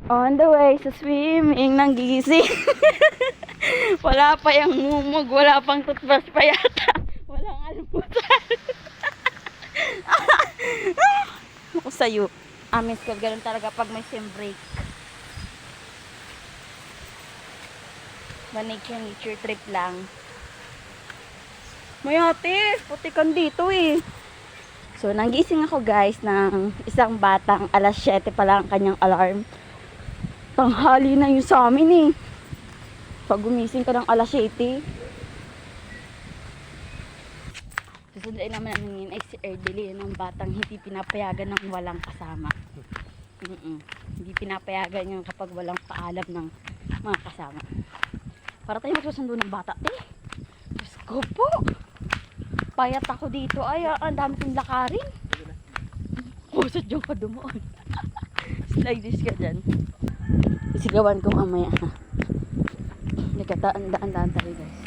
On the way sa swimming, nang gising. Wala pa yung mumug, wala pang toothbrush pa yata. Walang almusal. Ako sa'yo. Amin school, ganun talaga pag may swim break. Nature nature trip lang. May ate, putikan dito eh. So, nanggising ako guys ng isang batang alas 7 pa lang ang kanyang alarm. Tanghali na yun sa amin eh. Pag gumising ka ng alas 7. Susunduin naman namin ay si Erdely ng batang hindi pinapayagan ng walang kasama. Hindi pinapayagan yung kapag walang paalam ng mga kasama. Para tayo magsusundo ng bata. Diyos ko po. Payat ako dito. Ay, ang dami kong lakarin. Kusot yung kadumoon. Slide ka dyan. Isigawan ko mamaya. Nagkataan-daan tayo guys.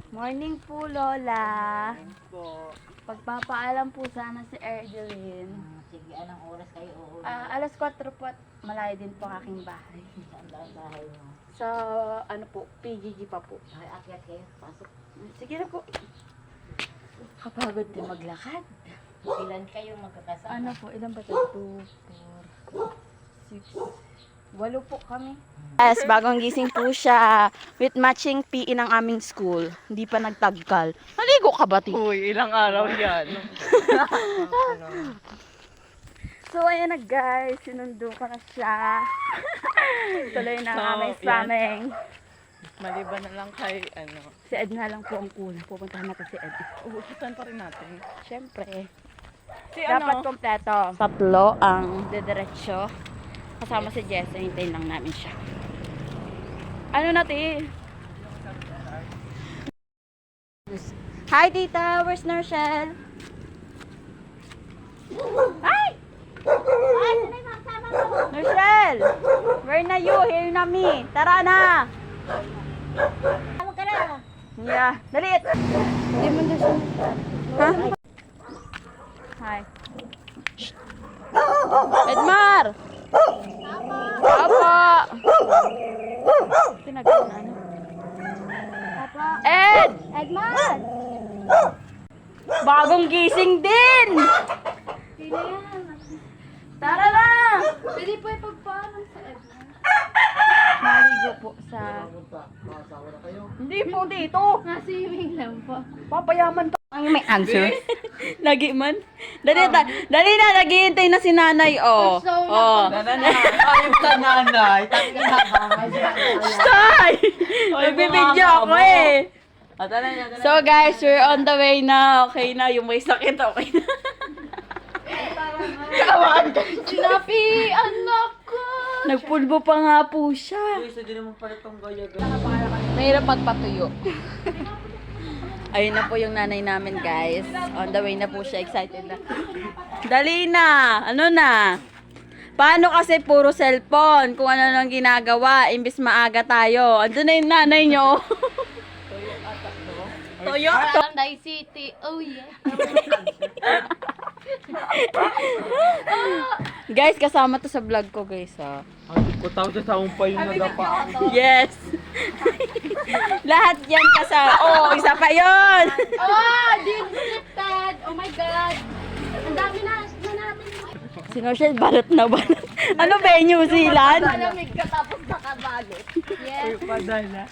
Morning po, Lola. Morning po. Pagpapaalam po sana si Erdeline. Sige, anong oras kayo uuwi? Alas 4 po at malayo din po ang aking bahay. Saan daw bahay mo? Sa, ano po, PGG pa po. Ay, akyat kayo. Pasok. Sige na po. Kapagod din maglakad. Ilan kayong magkakasama? Ano po, ilan ba ito? 2, 4, 6, 8 po kami. Yes, bagong gising po siya with matching PE ng aming school. Hindi pa nagtagkal. Naligo ka ba, Ti? Uy, ilang araw yan. So, ayan na guys. Sinundo ko na siya. Tuloy na ang So, aming yan. swimming. Maliban na lang kay, Si Ed na lang po ang kulang. Pupuntahan natin si Ed. uuputan pa rin natin. Siyempre. Si Dapat kompleto. Tatlo ang dediretso. Kasama si Jess. Hintayin lang namin siya. Ano natin? Hi, tita. Where's Norshell? Hi! Norshell! Where na you? Here na me. Tara na! Tawag ka na. Yeah. Dalit! Hindi mo doon siya. Ha? Hi. Edmar! Apa! Pinagawa na ano? Ed! Edmar! Bagong gising din! Sino yan? Tara na! Pwede po ipagpaalam sa Edmar. Maligo po sa... Hindi po dito! Nga-swimming lang po. Papayaman to. Ang may answer. Lagi man. Dali na, naghihintay na si nanay, oh. So, Oh. Ayun sa nanay. Tayo na Stay! Nagbibidyo ako eh. So guys, we're on the way na. Okay na, yung may sakit, okay na. Sinapi, anak ko! Nagpulbo pa nga po siya. Isa din naman pala itong gaya. Mahirap magpatuyo. Ayun na po yung nanay namin, guys. On the way na po siya. Excited na. Dali na! Ano na? Paano kasi puro cellphone? Kung ano nang ginagawa, imbis maaga tayo. Andun na yung nanay nyo. Toyo? Panday City, oh yeah. Guys, kasama to sa vlog ko, guys, ha. Kutaw sa saong pa yung nagapa. Yes! Lahat yan kasama. Oh, isa pa yon. Oh, deep scripted! Oh my God! Ang dami na natin. Si Norshell, balot na balot. Ano ba, New Zealand? Malamig ka tapos nakabalot. Yes. Padala.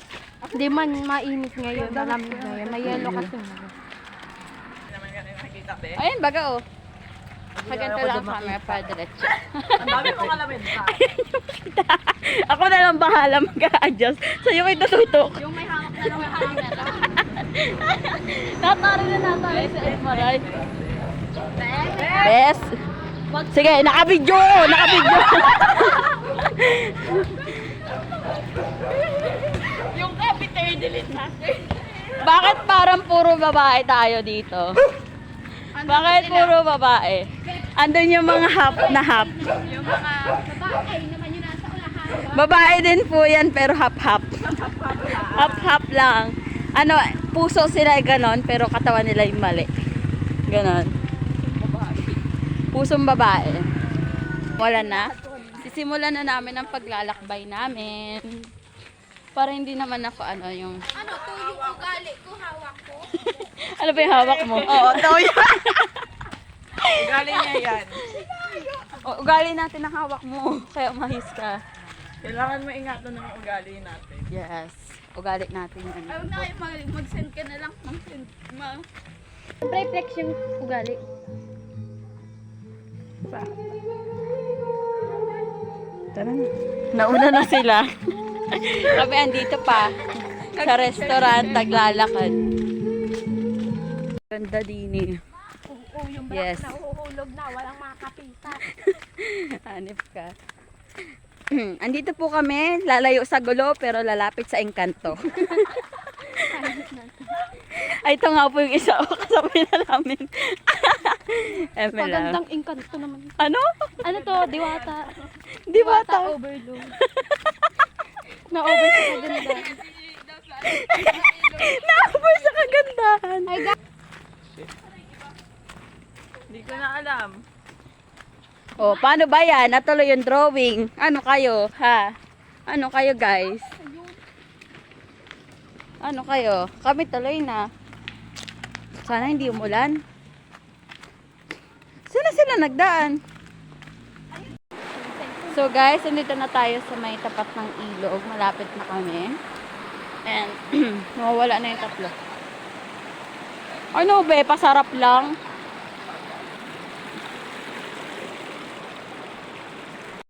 Di man mainit ngayon, malamig ngayon. May yellow kasi ngayon. Ayun, baga, oh. Kaganto lang ang camera para diretso. Ang dami kong alamin pa. Ako na lang bahala mag-a-adjust. Sa'yo may tututok. Yung may hawak na lang, may hawak na lang. Natari sa Esmaray. Bes. Sige, nakabidyo! Nakabidyo! Yung capiter delete na. Bakit parang puro babae tayo dito? Bakit puro babae? Andun yung mga hap na hap. Yung mga babae naman yung nasa ulahan. Babae din po yan, pero hap-hap. Hap-hap lang. Ano, puso sila ganon, pero katawan nila yung mali. Ganon. Pusong babae. Wala na. Sisimulan na namin ang paglalakbay namin. Para hindi naman ako yung... Ano to yung ugali ko, hawak ko? Ano ba yung hawak mo? Oo, daw yan. Ugali niya yan. Ugali natin ang hawak mo. Kaya umahis ka. Kailangan maingatan ng ugali natin. Yes. Ugali natin yan. Huwag na kayo mag-send ka na lang. Mag-send. Siyempre, flex yung ugali. Tara na. Nauna na sila. Kami andito pa. Sa restaurant, naglalakad. Ganda din eh. Oo, yung Yes. na uhuhulog na, walang makakapita. Hanip ka. Andito po kami, lalayo sa gulo pero lalapit sa engkanto. Ay, ito nga po yung isa. Kasabay na namin. Eme lang. Magandang engkanto naman. Ano? Ano to? Diwata. Di ba ito? Overload. Na-over sa kaganda. Naapoy sa kagandahan. Ay, guys. Hindi ko na alam. Oh, paano ba yan? Natuloy yung drawing. Ano kayo, ha? Ano kayo, guys? Ano kayo? Kami tuloy na. Sana hindi umulan. Sila nagdaan. So guys, nandito na tayo sa may tapat ng ilog. Malapit na kami. And, mawawala na yung tatlo. Ano be? Pasarap lang.